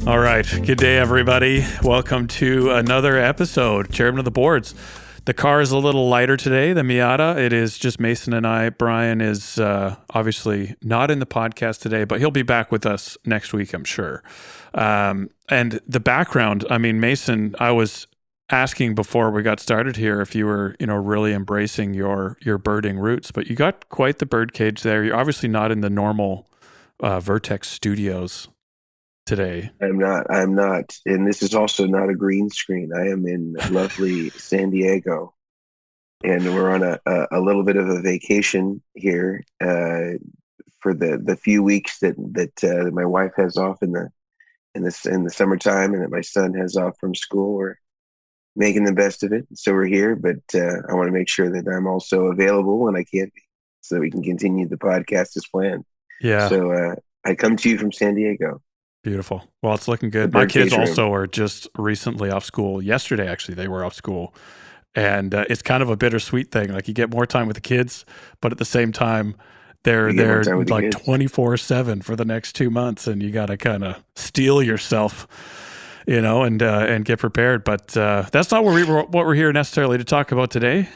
All right. Good day, everybody. Welcome to another episode, Chairmen of the Boards. The car is a little lighter today, the Miata. It is just Mason and I. Brian is obviously not in the podcast today, but he'll be back with us next week, I'm sure. And the background, I mean, Mason, I was asking before we got started here if you were, really embracing your birding roots, but you got quite the bird cage there. You're obviously not in the normal Vertex studios today. I'm not. And this is also not a green screen. I am in lovely San Diego. And we're on a little bit of a vacation here for the few weeks that my wife has off in the summertime and that my son has off from school. We're making the best of it. So we're here, but I want to make sure that I'm also available when I can be so that we can continue the podcast as planned. Yeah. So I come to you from San Diego. Beautiful. Well, it's looking good. My kids also are just recently off school. Yesterday, actually, they were off school. And it's kind of a bittersweet thing. Like you get more time with the kids, but at the same time, they're like 24/7 for the next 2 months. And you got to kind of steel yourself, and get prepared. But that's not what we're here necessarily to talk about today.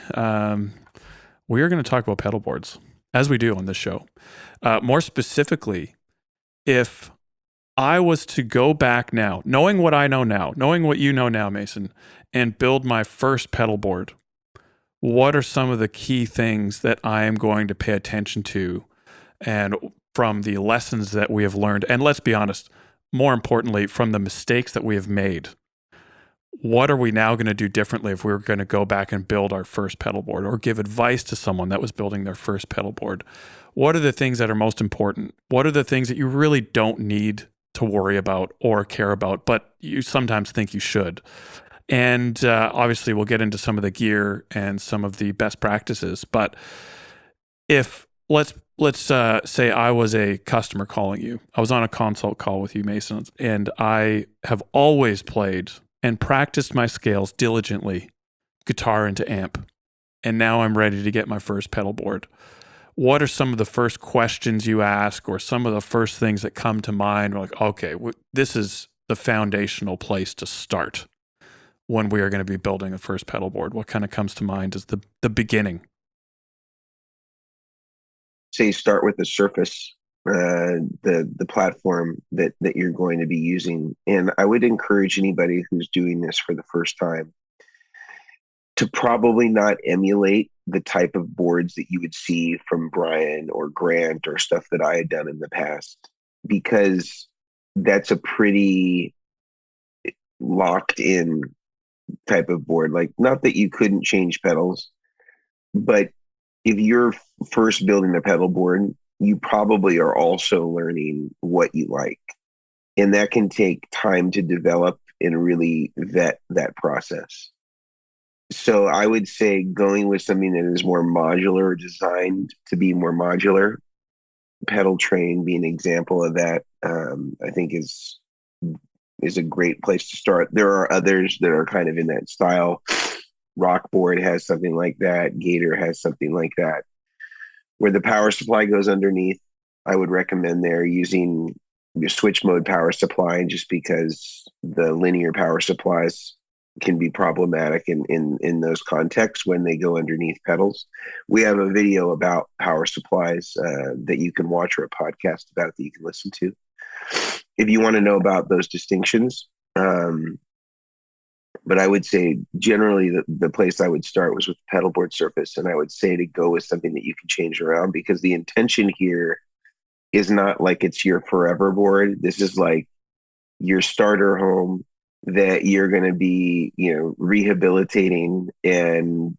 We are going to talk about pedalboards, as we do on this show. More specifically, if I was to go back now, knowing what I know now, knowing what you know now, Mason, and build my first pedal board, what are some of the key things that I am going to pay attention to and from the lessons that we have learned? And let's be honest, more importantly, from the mistakes that we have made, what are we now going to do differently if we were going to go back and build our first pedal board or give advice to someone that was building their first pedal board? What are the things that are most important? What are the things that you really don't need to worry about or care about, but you sometimes think you should? And obviously, we'll get into some of the gear and some of the best practices. But if let's say I was a customer calling you, I was on a consult call with you, Mason, and I have always played and practiced my scales diligently, guitar into amp, and now I'm ready to get my first pedal board. What are some of the first questions you ask or some of the first things that come to mind? We're like, okay, this is the foundational place to start when we are going to be building a first pedal board. What kind of comes to mind as the beginning? Say start with the surface, the platform that you're going to be using. And I would encourage anybody who's doing this for the first time to probably not emulate the type of boards that you would see from Brian or Grant or stuff that I had done in the past, because that's a pretty locked in type of board. Like, not that you couldn't change pedals, but if you're first building a pedal board, you probably are also learning what you like. And that can take time to develop and really vet that process. So I would say going with something that is more modular or designed to be more modular, Pedal Train being an example of that, I think is a great place to start. There are others that are kind of in that style. Rockboard has something like that. Gator has something like that. Where the power supply goes underneath, I would recommend there using your switch mode power supply, just because the linear power supplies can be problematic in those contexts when they go underneath pedals. We have a video about power supplies that you can watch, or a podcast about it that you can listen to if you want to know about those distinctions. But I would say generally the place I would start was with the pedal board surface. And I would say to go with something that you can change around, because the intention here is not like it's your forever board. This is like your starter home that you're going to be, rehabilitating and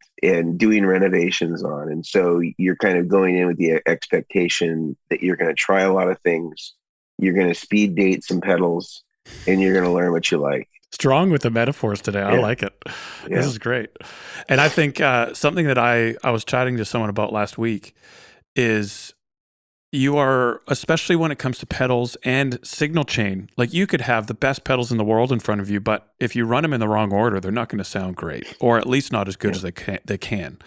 doing renovations on. And so you're kind of going in with the expectation that you're going to try a lot of things. You're going to speed date some pedals, and you're going to learn what you like. Strong with the metaphors today. I like it. Yeah. This is great. And I think something that I was chatting to someone about last week is you are, especially when it comes to pedals and signal chain, like you could have the best pedals in the world in front of you, but if you run them in the wrong order, they're not going to sound great, or at least not as good as they can.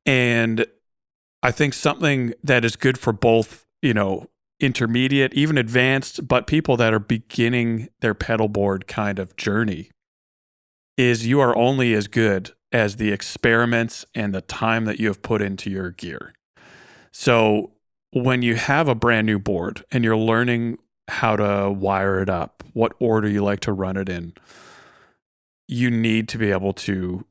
And I think something that is good for both, intermediate, even advanced, but people that are beginning their pedalboard kind of journey, is you are only as good as the experiments and the time that you have put into your gear. So when you have a brand new board and you're learning how to wire it up, what order you like to run it in, you need to be able to,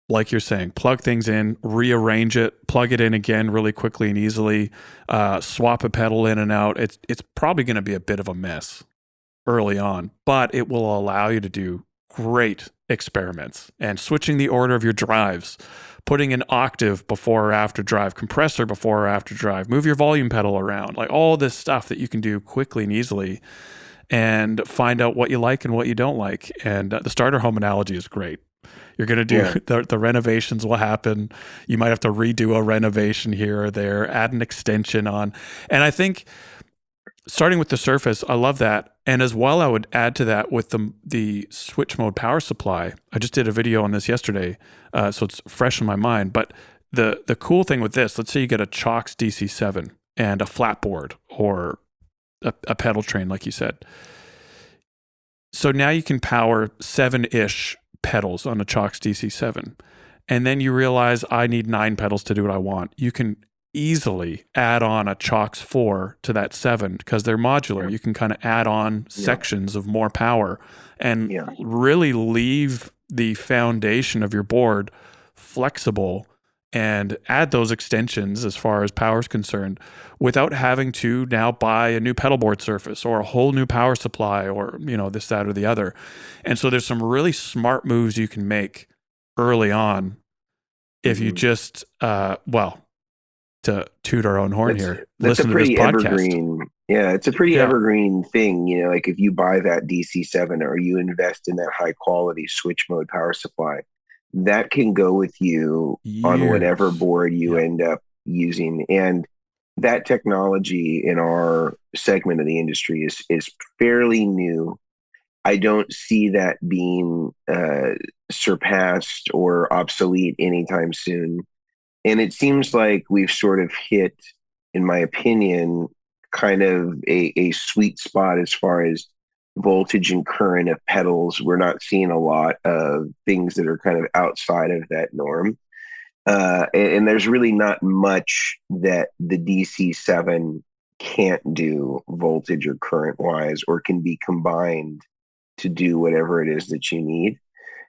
like you're saying, plug things in, rearrange it, plug it in again really quickly and easily, swap a pedal in and out. It's probably going to be a bit of a mess early on, but it will allow you to do great experiments. And switching the order of your drives, putting an octave before or after drive, compressor before or after drive, move your volume pedal around, like all this stuff that you can do quickly and easily and find out what you like and what you don't like. And the starter home analogy is great. You're going to do the renovations will happen. You might have to redo a renovation here or there, add an extension on. And I think starting with the Surface, I love that. And as well, I would add to that with the switch mode power supply. I just did a video on this yesterday, so it's fresh in my mind. But the cool thing with this, let's say you get a Chox DC7 and a flatboard or a pedal train, like you said. So now you can power 7-ish pedals on a Chox DC7. And then you realize I need 9 pedals to do what I want. You can easily add on a Chox 4 to that 7 because they're modular. You can kind of add on sections of more power and really leave the foundation of your board flexible and add those extensions as far as power is concerned without having to now buy a new pedalboard surface or a whole new power supply or, this, that, or the other. And so there's some really smart moves you can make early on if you just, to toot our own horn here, listen to this podcast. Evergreen. Yeah, it's a pretty evergreen thing. Like if you buy that DC7 or you invest in that high quality switch mode power supply, that can go with you on whatever board you end up using. And that technology in our segment of the industry is fairly new. I don't see that being surpassed or obsolete anytime soon. And it seems like we've sort of hit, in my opinion, kind of a sweet spot as far as voltage and current of pedals. We're not seeing a lot of things that are kind of outside of that norm. And there's really not much that the DC7 can't do voltage or current wise, or can be combined to do whatever it is that you need.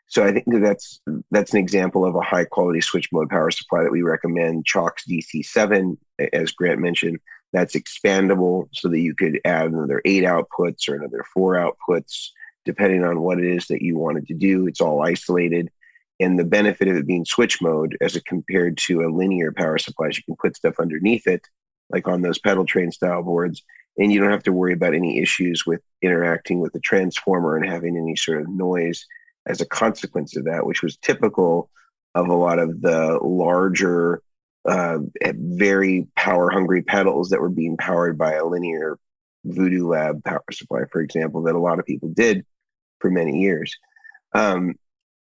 So I think that's an example of a high quality switch mode power supply that we recommend. Chox DC7, as Grant mentioned, that's expandable so that you could add another 8 outputs or another 4 outputs, depending on what it is that you wanted to do. It's all isolated. And the benefit of it being switch mode as compared to a linear power supply is you can put stuff underneath it, like on those pedal train style boards, and you don't have to worry about any issues with interacting with the transformer and having any sort of noise as a consequence of that, which was typical of a lot of the larger, very power-hungry pedals that were being powered by a linear Voodoo Lab power supply, for example, that a lot of people did for many years.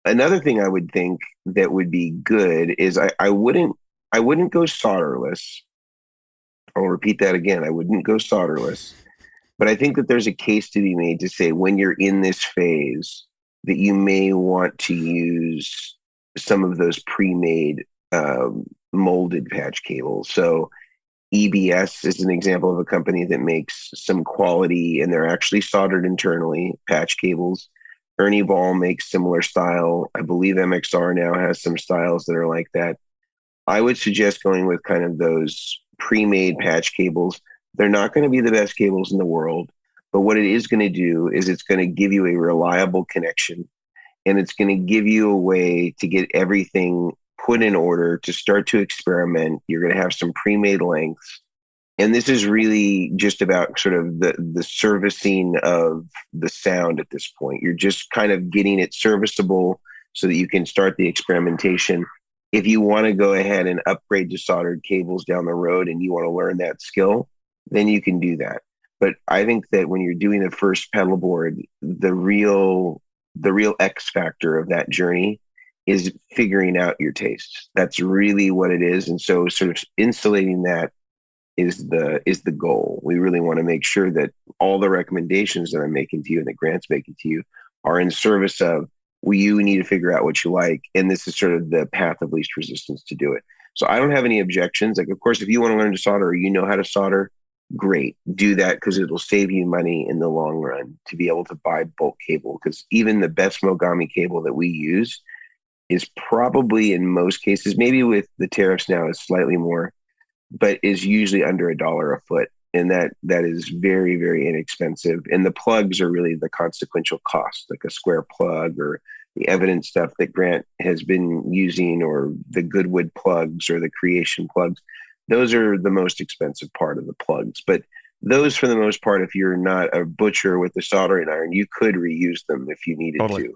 Another thing I would think that would be good is I wouldn't go solderless. I'll repeat that again. I wouldn't go solderless. But I think that there's a case to be made to say when you're in this phase that you may want to use some of those pre-made molded patch cables. So EBS is an example of a company that makes some quality, and they're actually soldered internally, patch cables. Ernie Ball makes similar style. I believe MXR now has some styles that are like that. I would suggest going with kind of those pre-made patch cables. They're not going to be the best cables in the world, but what it is going to do is it's going to give you a reliable connection, and it's going to give you a way to get everything put in order to start to experiment. You're going to have some pre-made lengths. And this is really just about sort of the servicing of the sound at this point. You're just kind of getting it serviceable so that you can start the experimentation. If you want to go ahead and upgrade to soldered cables down the road and you want to learn that skill, then you can do that. But I think that when you're doing the first pedal board, the real X factor of that journey is figuring out your tastes. That's really what it is. And so sort of insulating that is the goal. We really want to make sure that all the recommendations that I'm making to you and that Grant's making to you are in service of, well, you need to figure out what you like, and this is sort of the path of least resistance to do it. So I don't have any objections. Like, of course, if you want to learn to solder or you know how to solder, great, do that, because it'll save you money in the long run to be able to buy bulk cable. Because even the best Mogami cable that we use is probably, in most cases, maybe with the tariffs now, is slightly more, but is usually under $1 a foot. And that is very, very inexpensive. And the plugs are really the consequential cost, like a square plug or the evidence stuff that Grant has been using, or the Goodwood plugs or the Creation plugs. Those are the most expensive part of the plugs. But those, for the most part, if you're not a butcher with a soldering iron, you could reuse them if you needed Totally.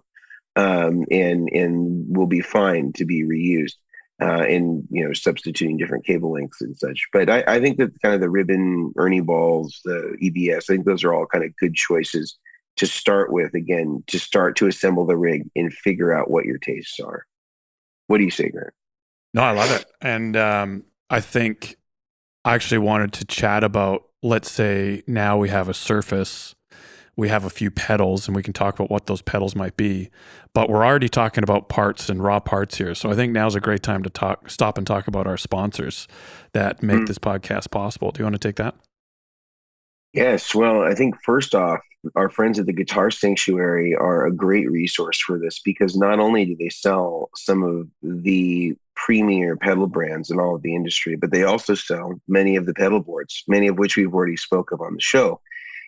to, and will be fine to be reused. And substituting different cable lengths and such. But I think that kind of the ribbon, Ernie balls, the EBS, I think those are all kind of good choices to start with. Again, to start to assemble the rig and figure out what your tastes are. What do you say, Grant? No, I love it. And I think I actually wanted to chat about, let's say now we have a surface, we have a few pedals, and we can talk about what those pedals might be. But we're already talking about parts and raw parts here. So I think now's a great time to stop and talk about our sponsors that make this podcast possible. Do you want to take that? Yes. Well, I think first off, our friends at the Guitar Sanctuary are a great resource for this, because not only do they sell some of the premier pedal brands in all of the industry, but they also sell many of the pedal boards, many of which we've already spoke of on the show.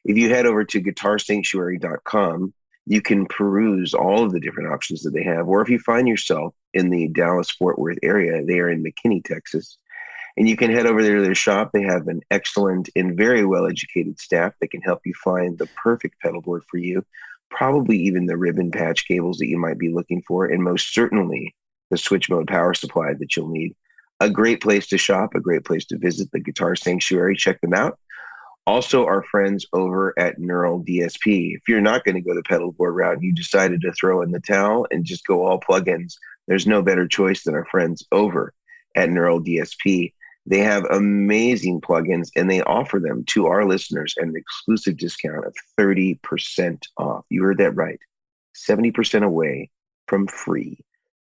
If you head over to guitarsanctuary.com, you can peruse all of the different options that they have. Or if you find yourself in the Dallas-Fort Worth area, they are in McKinney, Texas, and you can head over there to their shop. They have an excellent and very well-educated staff that can help you find the perfect pedal board for you, probably even the ribbon patch cables that you might be looking for, and most certainly the switch mode power supply that you'll need. A great place to shop, a great place to visit, the Guitar Sanctuary. Check them out. Also, our friends over at Neural DSP. If you're not going to go the pedal board route and you decided to throw in the towel and just go all plugins, there's no better choice than our friends over at Neural DSP. They have amazing plugins, and they offer them to our listeners at an exclusive discount of 30% off. You heard that right. 70% away from free.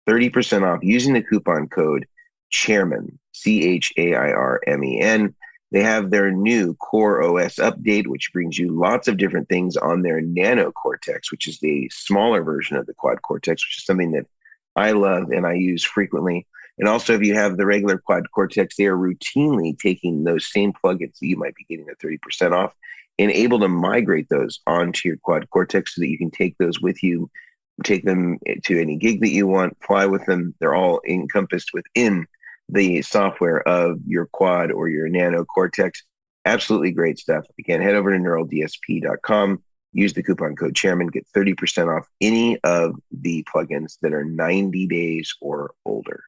30% off using the coupon code Chairmen, CHAIRMEN. They have their new Core OS update, which brings you lots of different things on their Nano Cortex, which is the smaller version of the Quad Cortex, which is something that I love and I use frequently. And also, if you have the regular Quad Cortex, they are routinely taking those same plugins that you might be getting at 30% off and able to migrate those onto your Quad Cortex so that you can take those with you, take them to any gig that you want, fly with them. They're all encompassed within the software of your Quad or your Nano Cortex. Absolutely great stuff. Again, head over to neuraldsp.com, use the coupon code Chairman, get 30% off any of the plugins that are 90 days or older.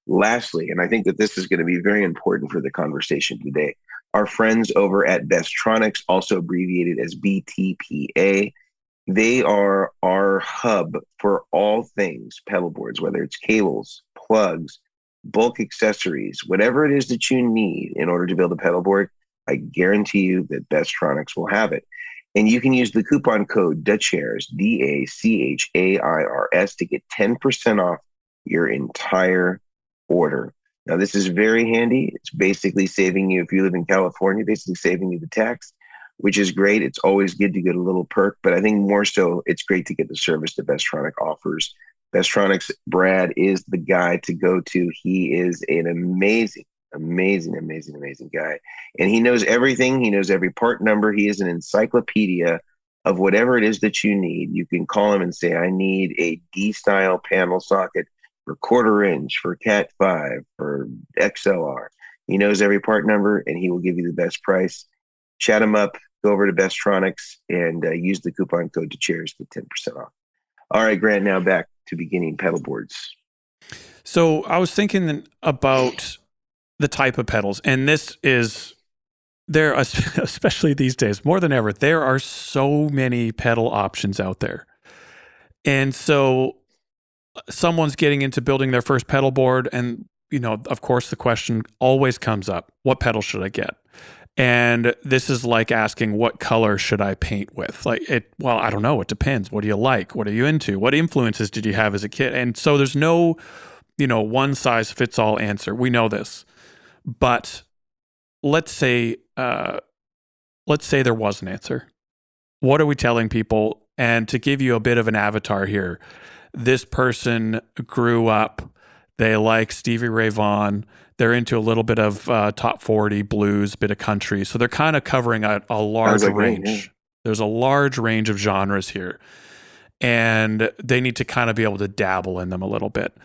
Lastly, and I think that this is going to be very important for the conversation today, our friends over at Bestronix, also abbreviated as BTPA, they are our hub for all things pedal boards, whether it's cables, plugs, bulk accessories, whatever it is that you need in order to build a pedal board. I guarantee you that Bestronix will have it. And you can use the coupon code DACHAIRS, DACHAIRS, to get 10% off your entire order. Now, this is very handy. It's basically saving you, if you live in California, basically saving you the tax, which is great. It's always good to get a little perk, but I think more so, it's great to get the service that Bestronix offers. Bestronix, Brad is the guy to go to. He is an amazing guy. And he knows everything. He knows every part number. He is an encyclopedia of whatever it is that you need. You can call him and say, I need a D-style panel socket for 1/4 inch, for Cat 5, for XLR. He knows every part number, and he will give you the best price. Chat him up, go over to Bestronix, and use the coupon code DACHAIRS to 10% off. All right, Grant, now back to beginning pedal boards. So I was thinking about the type of pedals, and there, especially these days, more than ever, there are so many pedal options out there. And so someone's getting into building their first pedal board, and of course, the question always comes up, what pedal should I get? And this is like asking, what color should I paint with? Well, I don't know. It depends. What do you like? What are you into? What influences did you have as a kid? And so there's no, one size fits all answer. We know this. But let's say there was an answer. What are we telling people? And to give you a bit of an avatar here, this person grew up, they like Stevie Ray Vaughan, they're into a little bit of top 40 blues, bit of country. So they're kind of covering a large range. Me, yeah. There's a large range of genres here. And they need to kind of be able to dabble in them a little bit.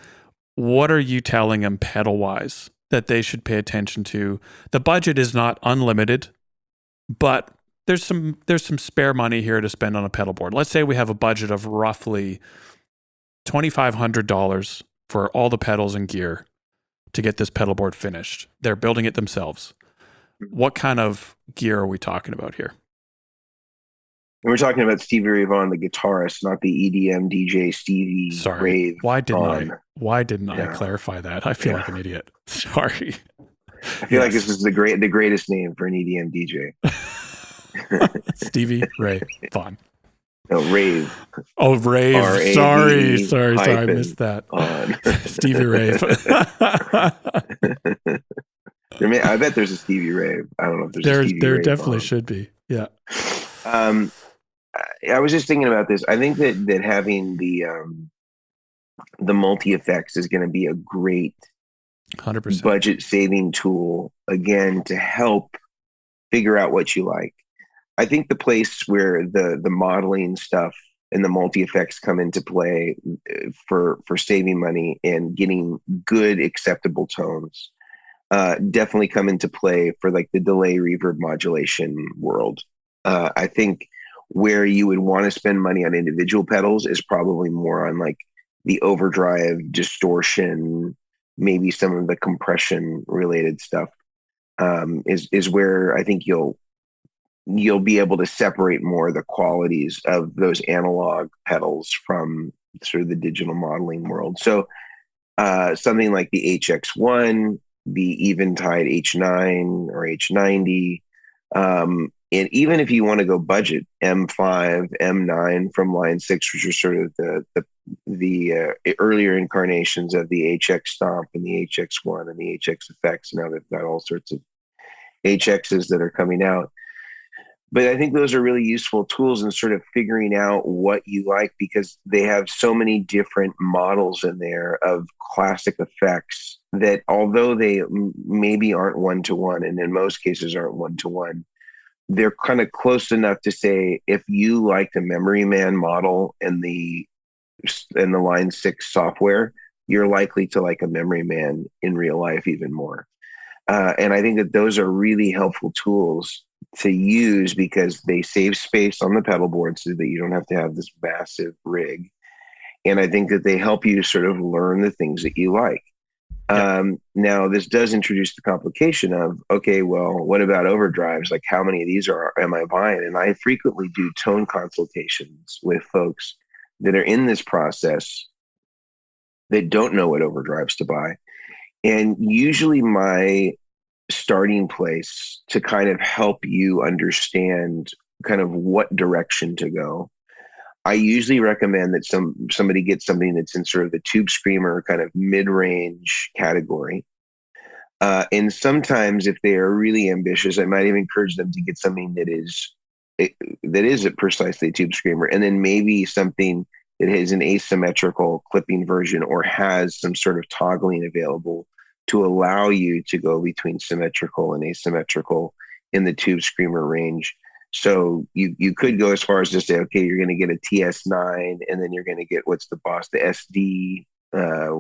What are you telling them pedal-wise that they should pay attention to? The budget is not unlimited, but there's some spare money here to spend on a pedal board. Let's say we have a budget of roughly $2,500 for all the pedals and gear to get this pedal board finished. They're building it themselves. What kind of gear are we talking about here? And we're talking about Stevie Ray Vaughan, the guitarist, not the EDM DJ Stevie Ray. Why didn't I clarify that? I feel like an idiot. Sorry. I feel like this is the greatest name for an EDM DJ. Stevie Ray Vaughan. No, Rave. Oh, Rave. Sorry, I missed that. Stevie Rave. I bet there's a Stevie Rave. I don't know if there's a Stevie There Rave definitely should be. Yeah. I was just thinking about this. I think that having the multi-effects is going to be a great 100% budget saving tool, again, to help figure out what you like. I think the place where the modeling stuff and the multi-effects come into play for saving money and getting good acceptable tones definitely come into play for like the delay reverb modulation world. I think where you would want to spend money on individual pedals is probably more on like the overdrive, distortion, maybe some of the compression related stuff is where I think you'll be able to separate more the qualities of those analog pedals from sort of the digital modeling world. So something like the HX1, the Eventide H9 or H90, and even if you want to go budget, M5, M9 from Line 6, which are sort of the earlier incarnations of the HX Stomp and the HX1 and the HX Effects. Now they've got all sorts of HXs that are coming out. But I think those are really useful tools in sort of figuring out what you like, because they have so many different models in there of classic effects that although they maybe aren't one-to-one, and in most cases aren't one-to-one, they're kind of close enough to say, if you like the Memory Man model and the Line 6 software, you're likely to like a Memory Man in real life even more. And I think that those are really helpful tools to use because they save space on the pedal board so that you don't have to have this massive rig. And I think that they help you sort of learn the things that you like. Now, this does introduce the complication of, okay, well, what about overdrives? Like, how many of these am I buying? And I frequently do tone consultations with folks that are in this process that don't know what overdrives to buy. And usually my starting place to kind of help you understand kind of what direction to go, I usually recommend that somebody gets something that's in sort of the Tube Screamer kind of mid-range category. And sometimes if they are really ambitious, I might even encourage them to get something that is precisely a Tube Screamer, and then maybe something that has an asymmetrical clipping version or has some sort of toggling available to allow you to go between symmetrical and asymmetrical in the Tube Screamer range. So you could go as far as to say, okay, you're going to get a TS9, and then you're going to get the SD, SD3,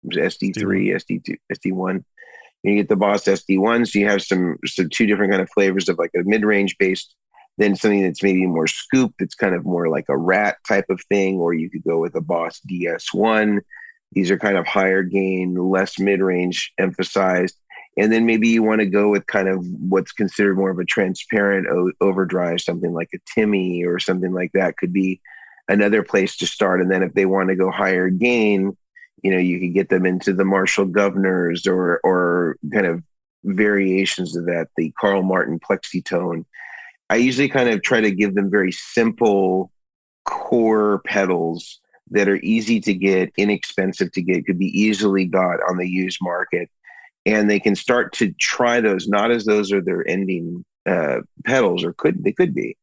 SD2, SD1. You get the Boss SD1, so you have some two different kind of flavors of like a mid-range based, then something that's maybe more scoop, that's kind of more like a Rat type of thing, or you could go with a Boss DS1. These are kind of higher gain, less mid-range emphasized. And then maybe you want to go with kind of what's considered more of a transparent overdrive, something like a Timmy or something like that could be another place to start. And then if they want to go higher gain, you could get them into the Marshall Governors or kind of variations of that, the Carl Martin Plexitone. I usually kind of try to give them very simple core pedals that are easy to get, inexpensive to get, could be easily got on the used market. And they can start to try those, not as those are their ending pedals, or they could be.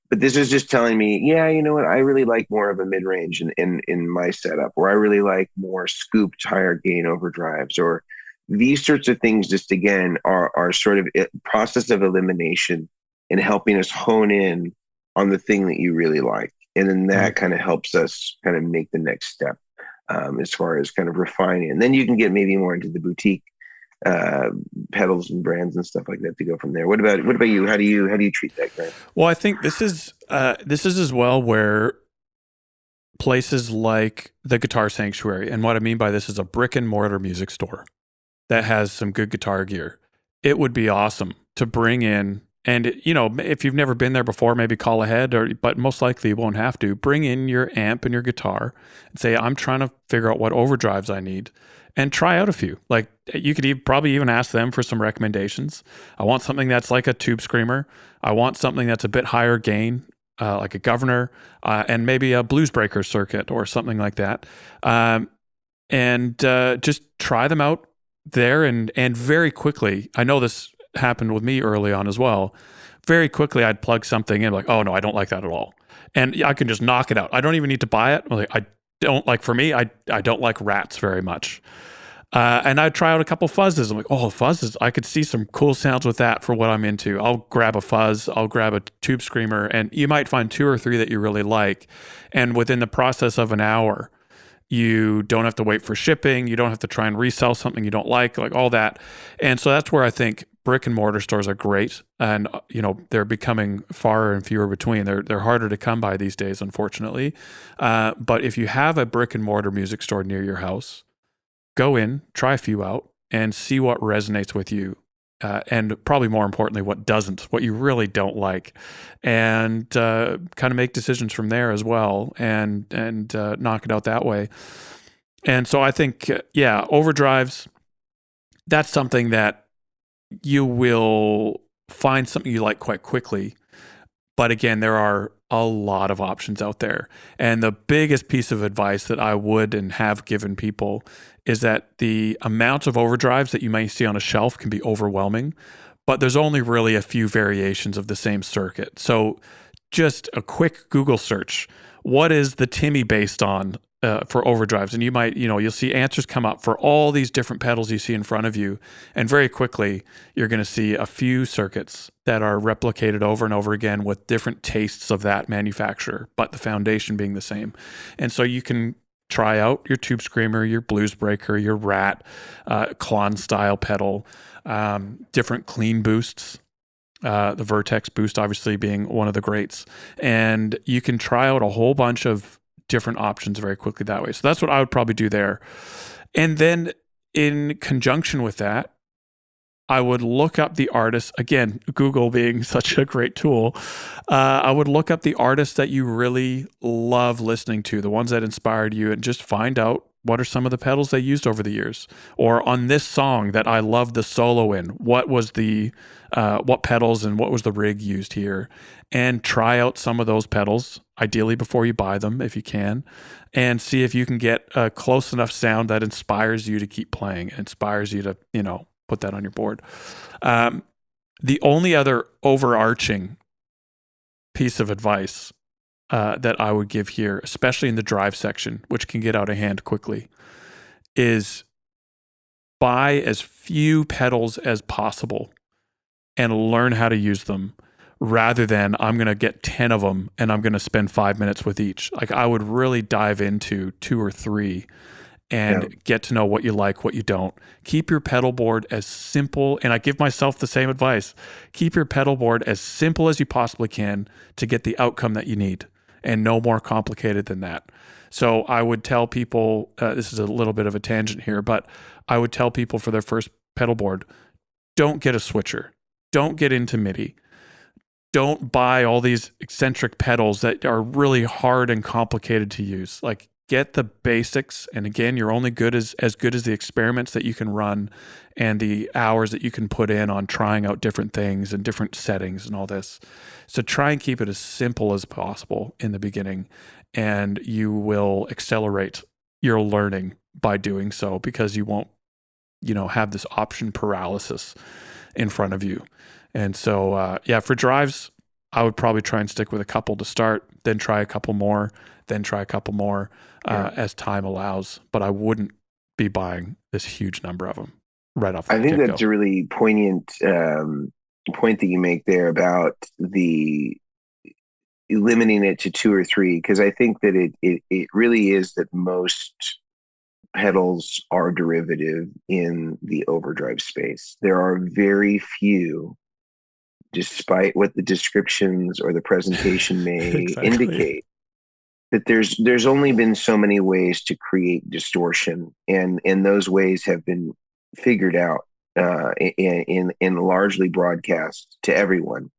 But this is just telling me, yeah, you know what? I really like more of a mid-range in my setup, or I really like more scooped higher gain overdrives, or these sorts of things. Just again, are sort of a process of elimination and helping us hone in on the thing that you really like, and then that kind of helps us kind of make the next step as far as kind of refining. And then you can get maybe more into the boutique pedals and brands and stuff like that to go from there. What about you? How do you treat that, Grant? Well, I think this is as well where places like the Guitar Sanctuary, and what I mean by this is a brick and mortar music store that has some good guitar gear. It would be awesome to bring in, and if you've never been there before, maybe call ahead, but most likely you won't have to. Bring in your amp and your guitar and say, I'm trying to figure out what overdrives I need, and try out a few. Like, you could probably even ask them for some recommendations. I want something that's like a tube screamer. I want something that's a bit higher gain, like a Governor, and maybe a blues breaker circuit or something like that. And just try them out there, and very quickly, I know this happened with me early on as well. Very quickly, I'd plug something in, like, oh no, I don't like that at all, and I can just knock it out. I don't even need to buy it. Like, I don't like Rats very much. And I'd try out a couple fuzzes. I'm like, oh, fuzzes, I could see some cool sounds with that for what I'm into. I'll grab a fuzz, I'll grab a tube screamer, and you might find 2 or 3 that you really like. And within the process of an hour, you don't have to wait for shipping. You don't have to try and resell something you don't like all that. And so that's where I think brick and mortar stores are great. And, they're becoming far and fewer between. They're harder to come by these days, unfortunately. But if you have a brick and mortar music store near your house, go in, try a few out, and see what resonates with you. And probably more importantly, what doesn't, what you really don't like, and kind of make decisions from there as well, and knock it out that way. And so I think, overdrives, that's something that you will find something you like quite quickly. But again, there are a lot of options out there. And the biggest piece of advice that I would and have given people is that the amount of overdrives that you may see on a shelf can be overwhelming, but there's only really a few variations of the same circuit. So just a quick Google search, what is the Timmy based on for overdrives? And you might, you'll see answers come up for all these different pedals you see in front of you. And very quickly, you're going to see a few circuits that are replicated over and over again with different tastes of that manufacturer, but the foundation being the same. And so you can try out your tube screamer, your blues breaker, your Rat, Klon style pedal, different clean boosts. The Vertex boost obviously being one of the greats. And you can try out a whole bunch of different options very quickly that way. So that's what I would probably do there. And then in conjunction with that, I would look up the artists. Again, Google being such a great tool, I would look up the artists that you really love listening to, the ones that inspired you, and just find out what are some of the pedals they used over the years. Or on this song that I love the solo in, what was the what pedals and what was the rig used here, and try out some of those pedals, ideally before you buy them if you can, and see if you can get a close enough sound that inspires you to keep playing, inspires you to, put that on your board. The only other overarching piece of advice that I would give here, especially in the drive section, which can get out of hand quickly, is buy as few pedals as possible and learn how to use them, rather than I'm going to get 10 of them and I'm going to spend 5 minutes with each. Like, I would really dive into 2 or 3 and get to know what you like, what you don't. Keep your pedal board as simple, and I give myself the same advice. Keep your pedal board as simple as you possibly can to get the outcome that you need, and no more complicated than that. So I would tell people, this is a little bit of a tangent here, but I would tell people for their first pedal board, don't get a switcher. Don't get into MIDI. Don't buy all these eccentric pedals that are really hard and complicated to use. Like, get the basics. And again, you're only as good as the experiments that you can run and the hours that you can put in on trying out different things and different settings and all this. So try and keep it as simple as possible in the beginning, and you will accelerate your learning by doing so, because you won't, have this option paralysis in front of you. And so, for drives, I would probably try and stick with a couple to start, then try a couple more, then try a couple more as time allows. But I wouldn't be buying this huge number of them right off the I think get that's go. a really poignant point that you make there about the limiting it to two or three, because I think that it really is that most pedals are derivative in the overdrive space. There are very few, despite what the descriptions or the presentation may Exactly. indicate, that there's only been so many ways to create distortion, and those ways have been figured out in largely broadcast to everyone.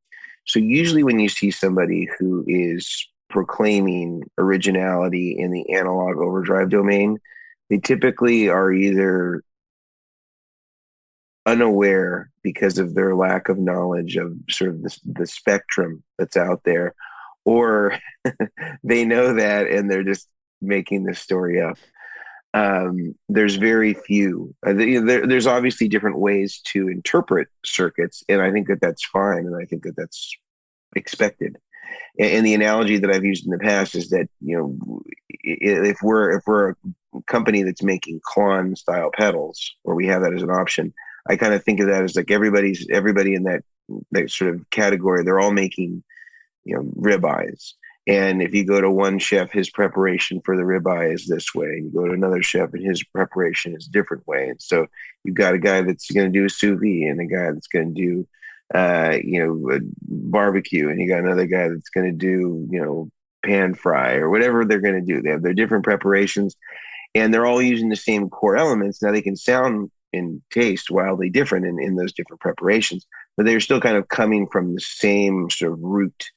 So usually when you see somebody who is proclaiming originality in the analog overdrive domain, they typically are either unaware because of their lack of knowledge of sort of the spectrum that's out there, or they know that and they're just making this story up. There's very few. There's obviously different ways to interpret circuits, and I think that that's fine, and I think that that's expected. And the analogy that I've used in the past is that, if we're a company that's making Klon style pedals, or we have that as an option, I kind of think of that as like everybody in that sort of category. They're all making, ribeyes. And if you go to one chef, his preparation for the ribeye is this way, and you go to another chef, and his preparation is a different way. And so you've got a guy that's going to do a sous vide, and a guy that's going to do, a barbecue, and you got another guy that's going to do, pan fry or whatever they're going to do. They have their different preparations, and they're all using the same core elements. Now they can sound and taste wildly different in those different preparations, but they're still kind of coming from the same sort of root.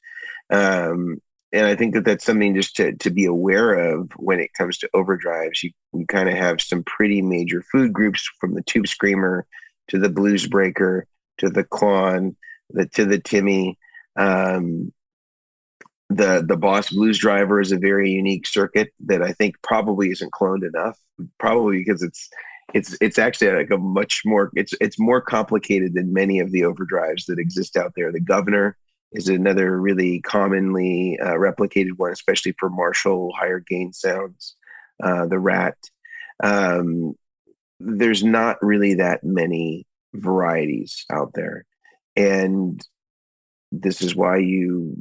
And I think that that's something just to be aware of when it comes to overdrives. You kind of have some pretty major food groups, from the Tube Screamer to the Blues Breaker to the Klon, to the Timmy. The Boss Blues Driver is a very unique circuit that I think probably isn't cloned enough. Probably because it's actually like a much more it's more complicated than many of the overdrives that exist out there. The Governor is another really commonly replicated one, especially for Marshall higher gain sounds. The Rat. There's not really that many varieties out there, and this is why you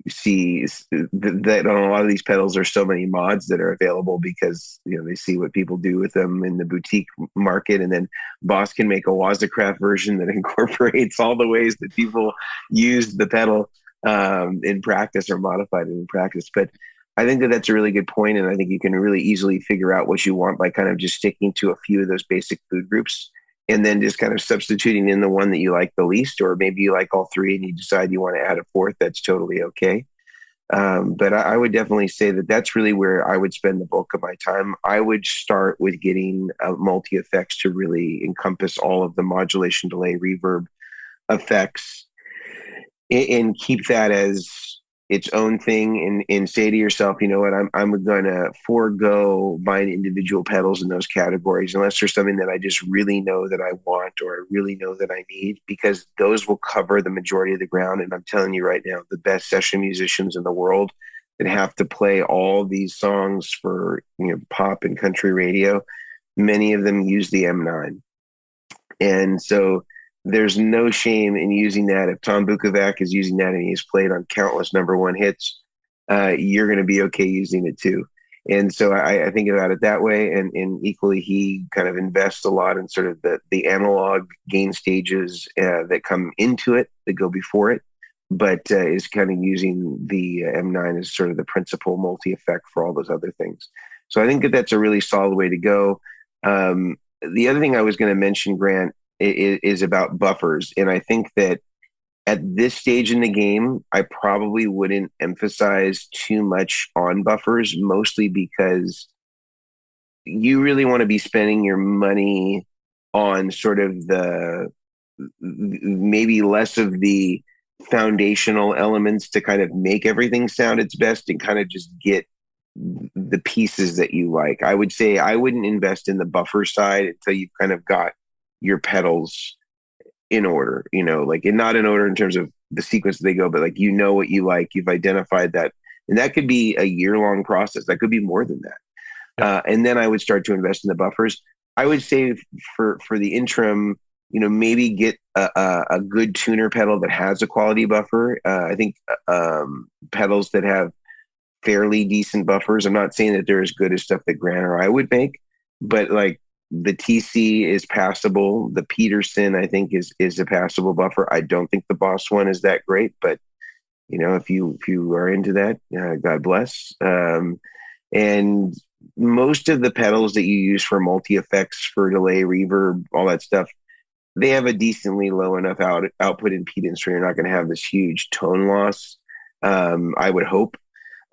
see that on a lot of these pedals there's so many mods that are available, because they see what people do with them in the boutique market, and then Boss can make a Wazacraft version that incorporates all the ways that people use the pedal in practice, or modified it in practice. But I think that that's a really good point, and I think you can really easily figure out what you want by kind of just sticking to a few of those basic food groups, and then just kind of substituting in the one that you like the least, or maybe you like all three and you decide you want to add a fourth. That's totally okay. But I would definitely say that that's really where I would spend the bulk of my time. I would start with getting multi-effects to really encompass all of the modulation, delay, reverb effects, and keep that as its own thing, and say to yourself, you know what, I'm going to forego buying individual pedals in those categories unless there's something that I just really know that I want, or I really know that I need, because those will cover the majority of the ground. And I'm telling you right now, the best session musicians in the world that have to play all these songs for pop and country radio, many of them use the M9. And so there's no shame in using that. If Tom Bukovac is using that and he's played on countless number one hits, you're going to be okay using it too. And so I think about it that way. And equally, he kind of invests a lot in sort of the analog gain stages that come into it, that go before it, but is kind of using the M9 as sort of the principal multi-effect for all those other things. So I think that that's a really solid way to go. The other thing I was going to mention, Grant, is about buffers. And I think that At this stage in the game, I probably wouldn't emphasize too much on buffers, mostly because you really want to be spending your money on sort of the maybe less of the foundational elements to kind of make everything sound its best and kind of just get the pieces that you like. I would say I wouldn't invest in the buffer side until you've kind of got your pedals in order, like, and not in order in terms of the sequence they go, but like, what you like, you've identified that. And that could be a year-long process. That could be more than that. Yep. And then I would start to invest in the buffers. I would say for the interim, maybe get a good tuner pedal that has a quality buffer. I think pedals that have fairly decent buffers. I'm not saying that they're as good as stuff that Grant or I would make, but like the TC is passable. The Peterson, I think, is a passable buffer. I don't think the Boss one is that great, but if you are into that, God bless. And most of the pedals that you use for multi effects, for delay, reverb, all that stuff, they have a decently low enough output impedance where you're not going to have this huge tone loss. I would hope.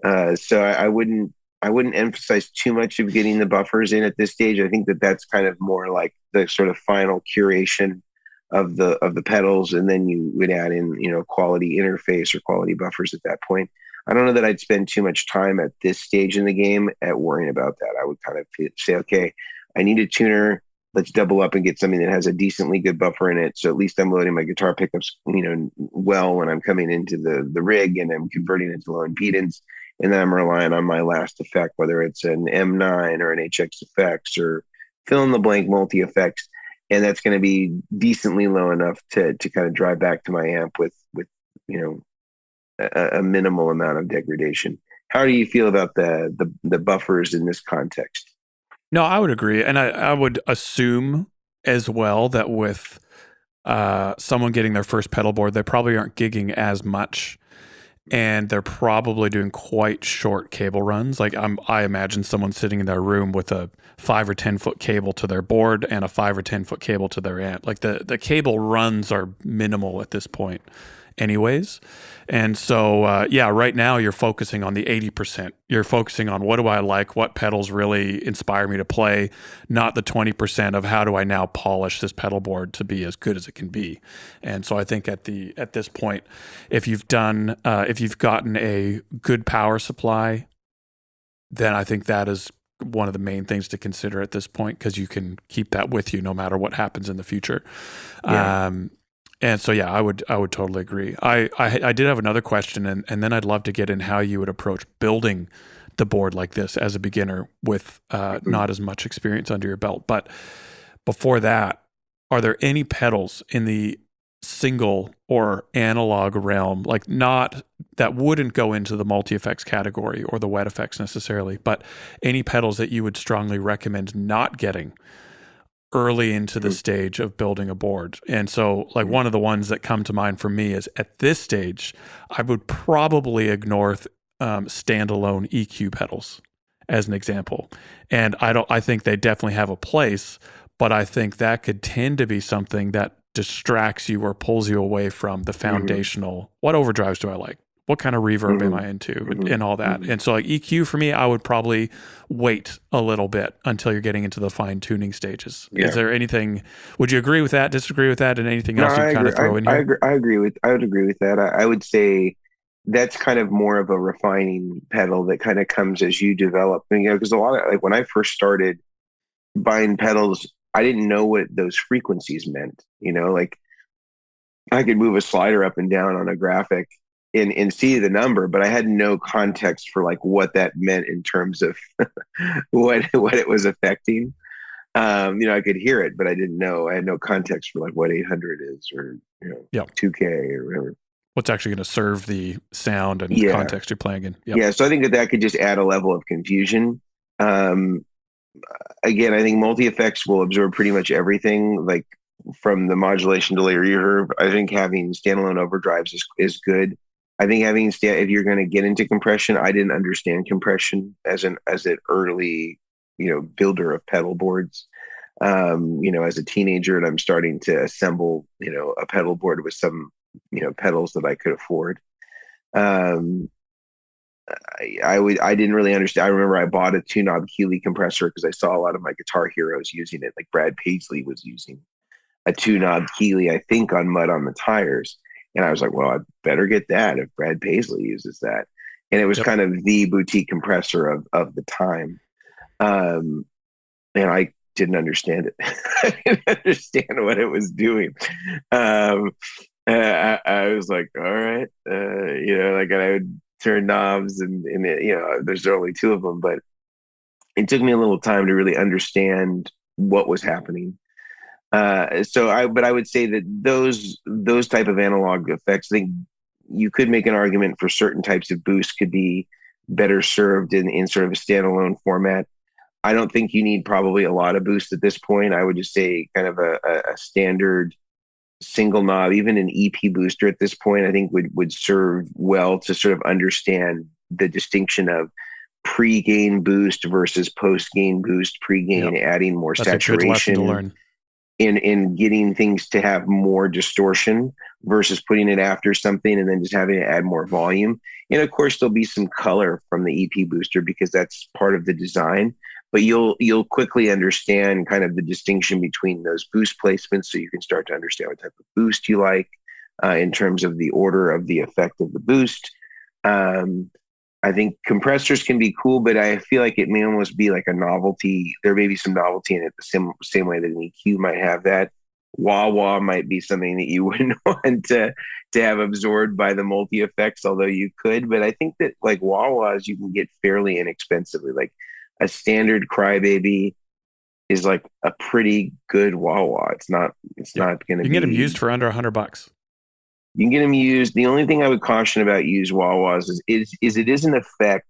So I wouldn't emphasize too much of getting the buffers in at this stage. I think that that's kind of more like the sort of final curation of the pedals, and then you would add in quality interface or quality buffers at that point. I don't know that I'd spend too much time at this stage in the game at worrying about that. I would kind of say, okay, I need a tuner. Let's double up and get something that has a decently good buffer in it. So at least I'm loading my guitar pickups, well when I'm coming into the rig, and I'm converting it to low impedance. And then I'm relying on my last effect, whether it's an M9 or an HX Effects or fill in the blank multi effects. And that's going to be decently low enough to kind of drive back to my amp with a minimal amount of degradation. How do you feel about the buffers in this context? No, I would agree. And I would assume as well that with someone getting their first pedal board, they probably aren't gigging as much, and they're probably doing quite short cable runs. Like I imagine someone sitting in their room with a 5 or 10 foot cable to their board and a 5 or 10 foot cable to their amp. Like the cable runs are minimal at this point anyways. And so, right now you're focusing on the 80%. You're focusing on what do I like, what pedals really inspire me to play, not the 20% of how do I now polish this pedal board to be as good as it can be. And so I think at this point, if you've gotten a good power supply, then I think that is one of the main things to consider at this point, because you can keep that with you no matter what happens in the future. Yeah. And so, I would totally agree. I did have another question, and then I'd love to get in how you would approach building the board like this as a beginner with not as much experience under your belt. But before that, are there any pedals in the single or analog realm, like not that wouldn't go into the multi-effects category or the wet effects necessarily, but any pedals that you would strongly recommend not getting early into the stage of building a board? And so, like, one of the ones that come to mind for me is at this stage, I would probably ignore standalone EQ pedals as an example. And I think they definitely have a place, but I think that could tend to be something that distracts you or pulls you away from the foundational, what overdrives do I like? What kind of reverb am I into, and all that. And so, like, EQ for me, I would probably wait a little bit until you're getting into the fine tuning stages. Yeah. Is there anything, would you agree with that, disagree with that, and anything No, else you kind of throw in here? I would agree with that. I would say that's kind of more of a refining pedal that kind of comes as you develop. Because a lot of, like, when I first started buying pedals, I didn't know what those frequencies meant. Like, I could move a slider up and down on a graphic and see the number, but I had no context for like what that meant in terms of what it was affecting. I could hear it, but I didn't know. I had no context for like what 800 is, or Yep. 2K or whatever. What's actually going to serve the sound and Yeah, context you're playing in. Yep. yeah. So I think that could just add a level of confusion. Um, Again, I think multi effects will absorb pretty much everything, like from the modulation, delay, reverb. I think having standalone overdrives is good. I think if you're going to get into compression, I didn't understand compression as an early builder of pedal boards. As a teenager, and I'm starting to assemble a pedal board with some pedals that I could afford. Um, I didn't really understand. I remember I bought a 2-knob Keeley compressor because I saw a lot of my guitar heroes using it. Like Brad Paisley was using a 2-knob Keeley, I think, on Mud on the Tires. And I was like, well, I better get that if Brad Paisley uses that. And it was Yep. kind of the boutique compressor of the time. And I didn't understand it. I didn't understand what it was doing. I was like, all right, like I would turn knobs and there's only 2 of them, but it took me a little time to really understand what was happening. But I would say that those type of analog effects, I think you could make an argument for certain types of boosts could be better served in sort of a standalone format. I don't think you need probably a lot of boost at this point. I would just say kind of a standard single knob, even an EP booster at this point, I think would serve well to sort of understand the distinction of pre-gain boost versus post-gain boost, pre-gain adding more That's saturation. A good lesson to learn. In getting things to have more distortion versus putting it after something and then just having to add more volume. And of course, there'll be some color from the EP booster because that's part of the design. But you'll quickly understand kind of the distinction between those boost placements, so you can start to understand what type of boost you like in terms of the order of the effect of the boost. I think compressors can be cool, but I feel like it may almost be like a novelty. There may be some novelty in it the same way that an EQ might have that. Wah-wah might be something that you wouldn't want to have absorbed by the multi-effects, although you could. But I think that like wah-wahs you can get fairly inexpensively. Like a standard Crybaby is like a pretty good wah-wah. It's not going to be. You can get them used for under $100. You can get them used. The only thing I would caution about used wah-wahs is it is an effect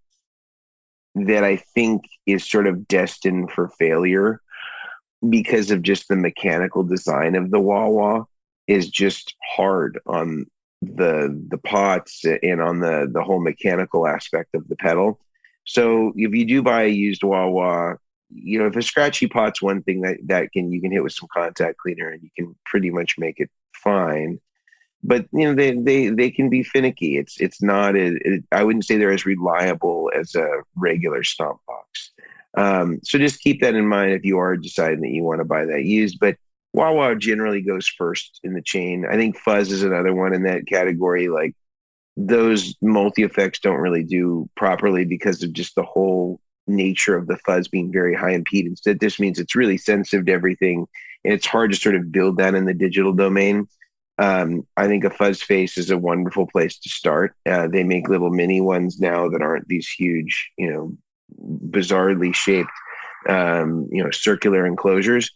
that I think is sort of destined for failure because of just the mechanical design of the wah-wah is just hard on the pots and on the whole mechanical aspect of the pedal. So if you do buy a used wah-wah, if a scratchy pot's one thing that you can hit with some contact cleaner and you can pretty much make it fine. But they can be finicky. It's not I wouldn't say they're as reliable as a regular stomp box. So just keep that in mind if you are deciding that you want to buy that used. But wah-wah generally goes first in the chain. I think fuzz is another one in that category. Like those multi-effects don't really do properly because of just the whole nature of the fuzz being very high impedance. That just means it's really sensitive to everything, and it's hard to sort of build that in the digital domain. I think a fuzz face is a wonderful place to start. They make little mini ones now that aren't these huge, bizarrely shaped, circular enclosures.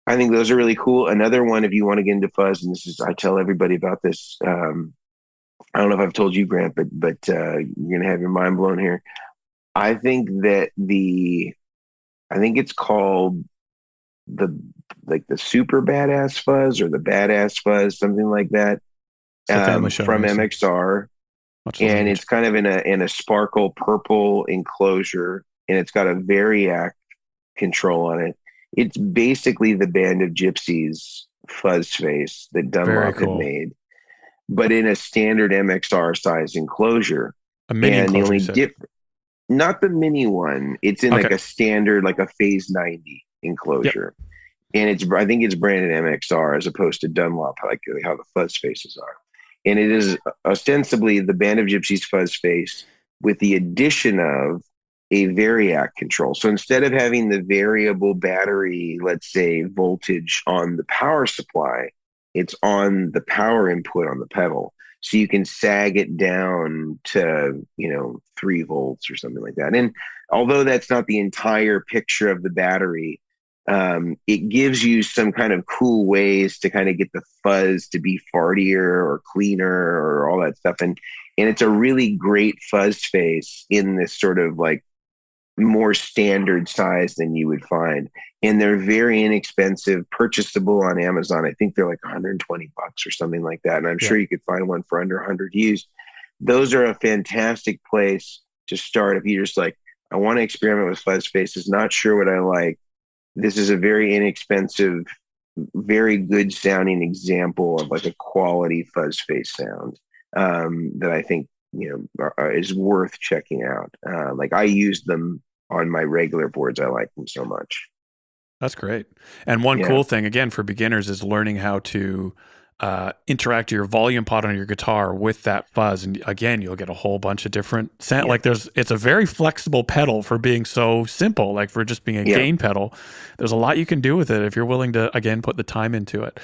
I think those are really cool. Another one, if you want to get into fuzz, and I tell everybody about this. I don't know if I've told you, Grant, but you're going to have your mind blown here. I think that I think it's called the super badass fuzz or the badass fuzz, something like that, from MXR. And it's kind of in a sparkle purple enclosure, and it's got a Variac control on it. It's basically the Band of Gypsies fuzz face that Dunlop had made, but in a standard MXR size enclosure. A mini and enclosure. The only not the mini one. It's in like a standard, like a Phase 90 enclosure. Yep. And I think it's branded MXR as opposed to Dunlop, like how the fuzz faces are. And it is ostensibly the Band of Gypsies fuzz face with the addition of a Variac control. So instead of having the variable battery, let's say, voltage on the power supply, it's on the power input on the pedal. So you can sag it down to, 3 volts or something like that. And although that's not the entire picture of the battery, it gives you some kind of cool ways to kind of get the fuzz to be fartier or cleaner or all that stuff. And it's a really great fuzz face in this sort of like more standard size than you would find. And they're very inexpensive, purchasable on Amazon. I think they're like $120 or something like that. And I'm sure you could find one for under 100 used. Those are a fantastic place to start if you're just like, I want to experiment with fuzz faces, not sure what I like. This is a very inexpensive very good sounding example of like a quality fuzz face sound that I think is worth checking out. Like I use them on my regular boards. I like them so much. That's great. And one Yeah, cool thing, again, for beginners is learning how to interact your volume pot on your guitar with that fuzz. And again, you'll get a whole bunch of different sound. yeah, Like it's a very flexible pedal for being so simple, like for just being a yeah. gain pedal. There's a lot you can do with it if you're willing to, again, put the time into it.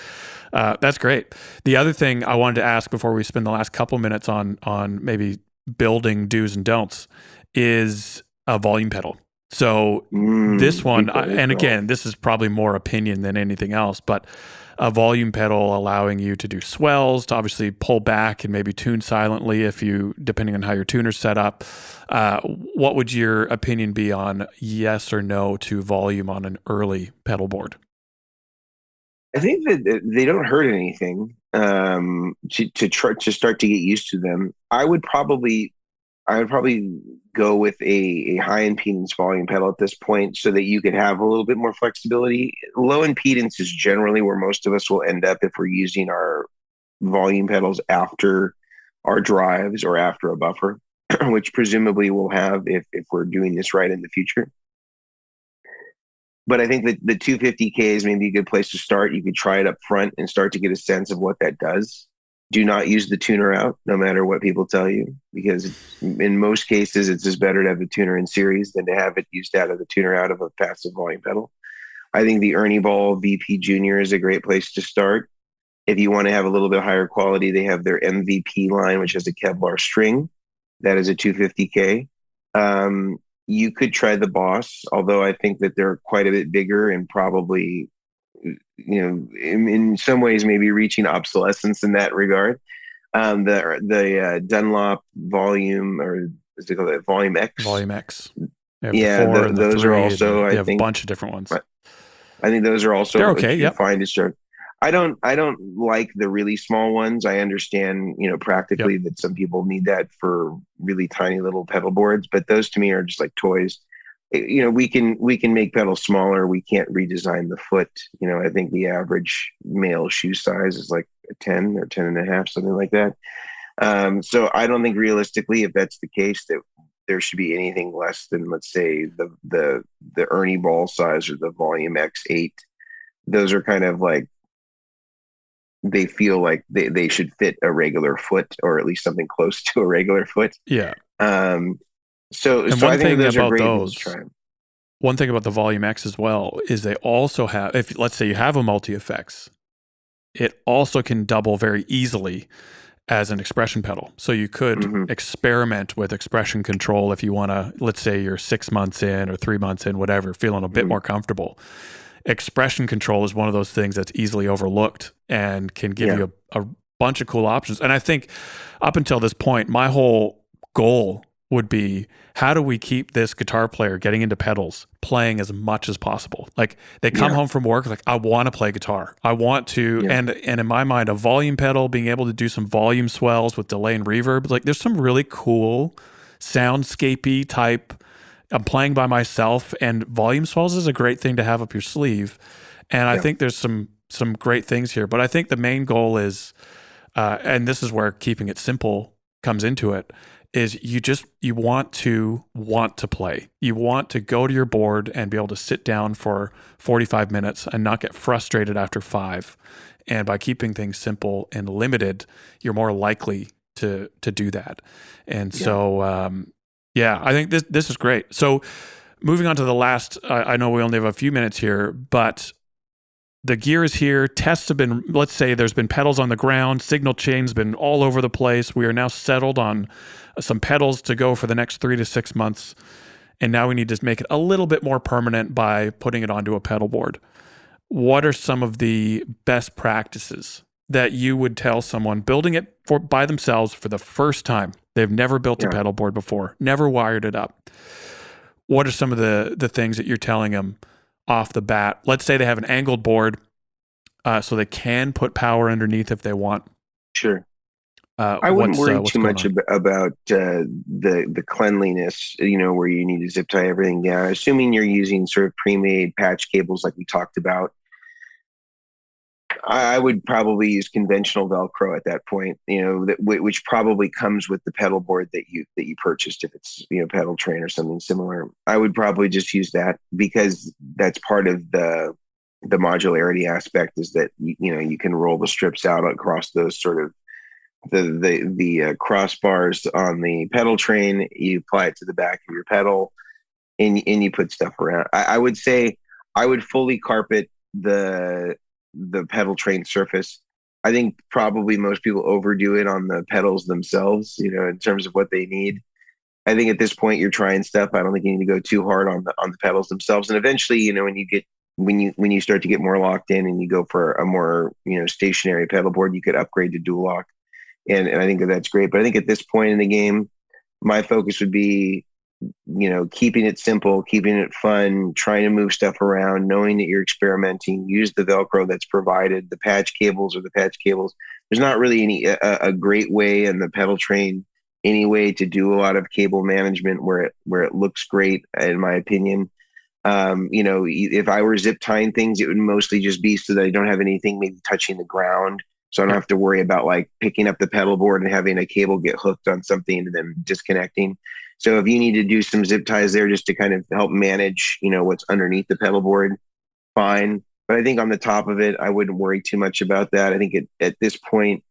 That's great. The other thing I wanted to ask before we spend the last couple minutes on maybe building do's and don'ts is a volume pedal. So this one, and again, this is probably more opinion than anything else, but a volume pedal allowing you to do swells, to obviously pull back and maybe tune silently depending on how your tuner's set up. What would your opinion be on yes or no to volume on an early pedal board? I think that they don't hurt anything to try to start to get used to them. I would probably go with a high impedance volume pedal at this point so that you could have a little bit more flexibility. Low impedance is generally where most of us will end up if we're using our volume pedals after our drives or after a buffer, which presumably we'll have if we're doing this right in the future. But I think that the 250K is maybe a good place to start. You could try it up front and start to get a sense of what that does. Do not use the tuner out, no matter what people tell you, because in most cases, it's just better to have the tuner in series than to have it used out of the tuner out of a passive volume pedal. I think the Ernie Ball VP Junior is a great place to start. If you want to have a little bit higher quality, they have their MVP line, which has a Kevlar string. That is a 250K. You could try the Boss, although I think that they're quite a bit bigger and probably, in some ways maybe reaching obsolescence in that regard. The Dunlop Volume, or is it called Volume X? Volume X. Those are also, they have a bunch of different ones. I think those are also they're okay. Yep. Fine to start. I don't like the really small ones. I understand, practically that some people need that for really tiny little pedal boards, but those to me are just like toys. We can make pedals smaller. We can't redesign the foot. I think the average male shoe size is like a 10 or 10 and a half, something like that. So I don't think realistically, if that's the case, that there should be anything less than, let's say, the Ernie Ball size or the Volume X8. Those are kind of like, they feel like they should fit a regular foot, or at least something close to a regular foot. Yeah. So I think those are great things to try. One thing about the Volume X as well is they also have, if let's say you have a multi-effects, it also can double very easily as an expression pedal. So you could experiment with expression control if you want to, let's say you're 6 months in or 3 months in, whatever, feeling a bit more comfortable. Expression control is one of those things that's easily overlooked and can give you a bunch of cool options. And I think up until this point, my whole goal would be, how do we keep this guitar player getting into pedals playing as much as possible? Like they come home from work, like, I want to play guitar. I want to, and in my mind, a volume pedal, being able to do some volume swells with delay and reverb, like there's some really cool soundscapey type. I'm playing by myself, and volume swells is a great thing to have up your sleeve. And I think there's some great things here, but I think the main goal is, and this is where keeping it simple comes into it, is you want to play. You want to go to your board and be able to sit down for 45 minutes and not get frustrated after 5. And by keeping things simple and limited, you're more likely to do that. And so, I think this is great. So moving on to the last, I know we only have a few minutes here, but the gear is here. Tests have been, let's say there's been pedals on the ground, signal chain's been all over the place. We are now settled on some pedals to go for the next 3 to 6 months. And now we need to make it a little bit more permanent by putting it onto a pedal board. What are some of the best practices that you would tell someone building it by themselves for the first time? They've never built a pedal board before, never wired it up. What are some of the things that you're telling them off the bat? Let's say they have an angled board, so they can put power underneath if they want. Sure. I wouldn't worry too much about the cleanliness, where you need to zip tie everything down. Assuming you're using sort of pre-made patch cables like we talked about, I would probably use conventional Velcro at that point, which probably comes with the pedal board that you purchased. If it's pedal train or something similar, I would probably just use that, because that's part of the modularity aspect, is that you can roll the strips out across those sort of the crossbars on the pedal train. You apply it to the back of your pedal, and you put stuff around. I would say I would fully carpet the pedal train surface. I think probably most people overdo it on the pedals themselves, in terms of what they need. I think at this point you're trying stuff. I don't think you need to go too hard on the pedals themselves. And eventually, when you start to get more locked in and you go for a more stationary pedal board, you could upgrade to dual lock, and I think that's great. But I think at this point in the game, my focus would be keeping it simple, keeping it fun, trying to move stuff around, knowing that you're experimenting. Use the Velcro that's provided. The patch cables are the patch cables. There's not really a great way in the pedal train anyway to do a lot of cable management where it looks great, in my opinion. If I were zip tying things, it would mostly just be so that I don't have anything maybe touching the ground, so I don't have to worry about like picking up the pedal board and having a cable get hooked on something and then disconnecting. So if you need to do some zip ties there just to kind of help manage, what's underneath the pedal board, fine. But I think on the top of it, I wouldn't worry too much about that. I think at this point,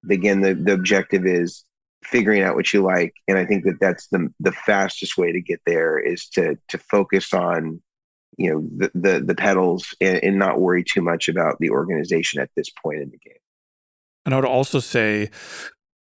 again, the objective is figuring out what you like. And I think that's the fastest way to get there, is to focus on, the pedals and not worry too much about the organization at this point in the game. And I would also say,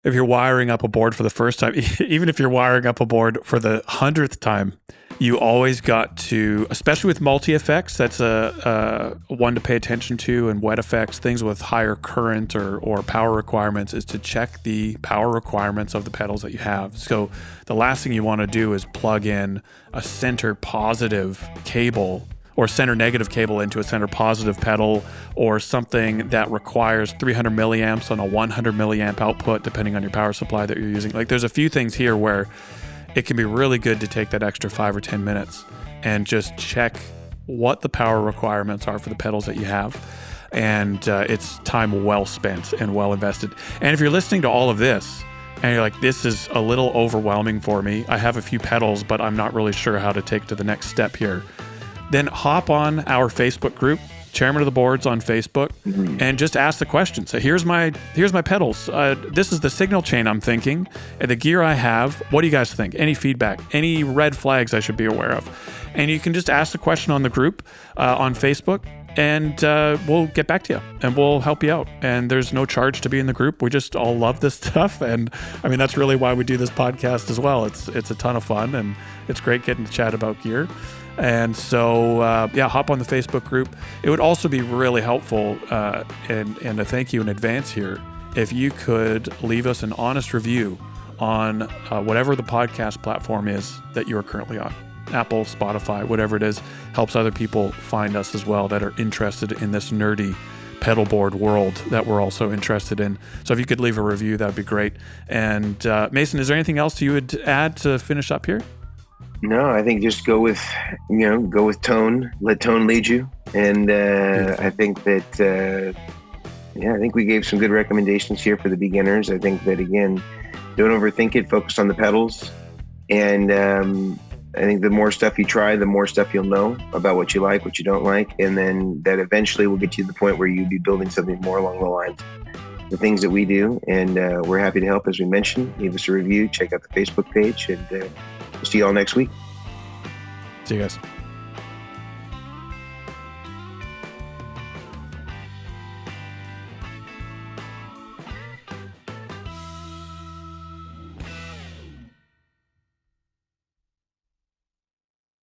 if you're wiring up a board for the first time, even if you're wiring up a board for the 100th time, you always got to, especially with multi-effects, that's a one to pay attention to, and wet effects, things with higher current or power requirements, is to check the power requirements of the pedals that you have. So the last thing you want to do is plug in a center positive cable or center negative cable into a center positive pedal, or something that requires 300 milliamps on a 100 milliamp output, depending on your power supply that you're using. Like, there's a few things here where it can be really good to take that extra 5 or 10 minutes and just check what the power requirements are for the pedals that you have. And it's time well spent and well invested. And if you're listening to all of this and you're like, this is a little overwhelming for me, I have a few pedals, but I'm not really sure how to take to the next step here, then hop on our Facebook group, Chairmen of the Boards on Facebook, and just ask the question. So here's my pedals. This is the signal chain I'm thinking, and the gear I have. What do you guys think? Any feedback? Any red flags I should be aware of? And you can just ask the question on the group on Facebook, and we'll get back to you, and we'll help you out. And there's no charge to be in the group. We just all love this stuff, and I mean, that's really why we do this podcast as well. It's a ton of fun, and it's great getting to chat about gear. And so, hop on the Facebook group. It would also be really helpful, and a thank you in advance here, if you could leave us an honest review on whatever the podcast platform is that you are currently on. Apple, Spotify, whatever it is, helps other people find us as well that are interested in this nerdy pedalboard world that we're also interested in. So if you could leave a review, that would be great. And Mason, is there anything else you would add to finish up here? No, I think just go with tone, let tone lead you. And I think that, I think we gave some good recommendations here for the beginners. I think that, again, don't overthink it, focus on the pedals. And I think the more stuff you try, the more stuff you'll know about what you like, what you don't like. And then that eventually will get you to the point where you'll be building something more along the lines of the things that we do. And we're happy to help, as we mentioned. Leave us a review, check out the Facebook page, and we'll see you all next week. See you guys.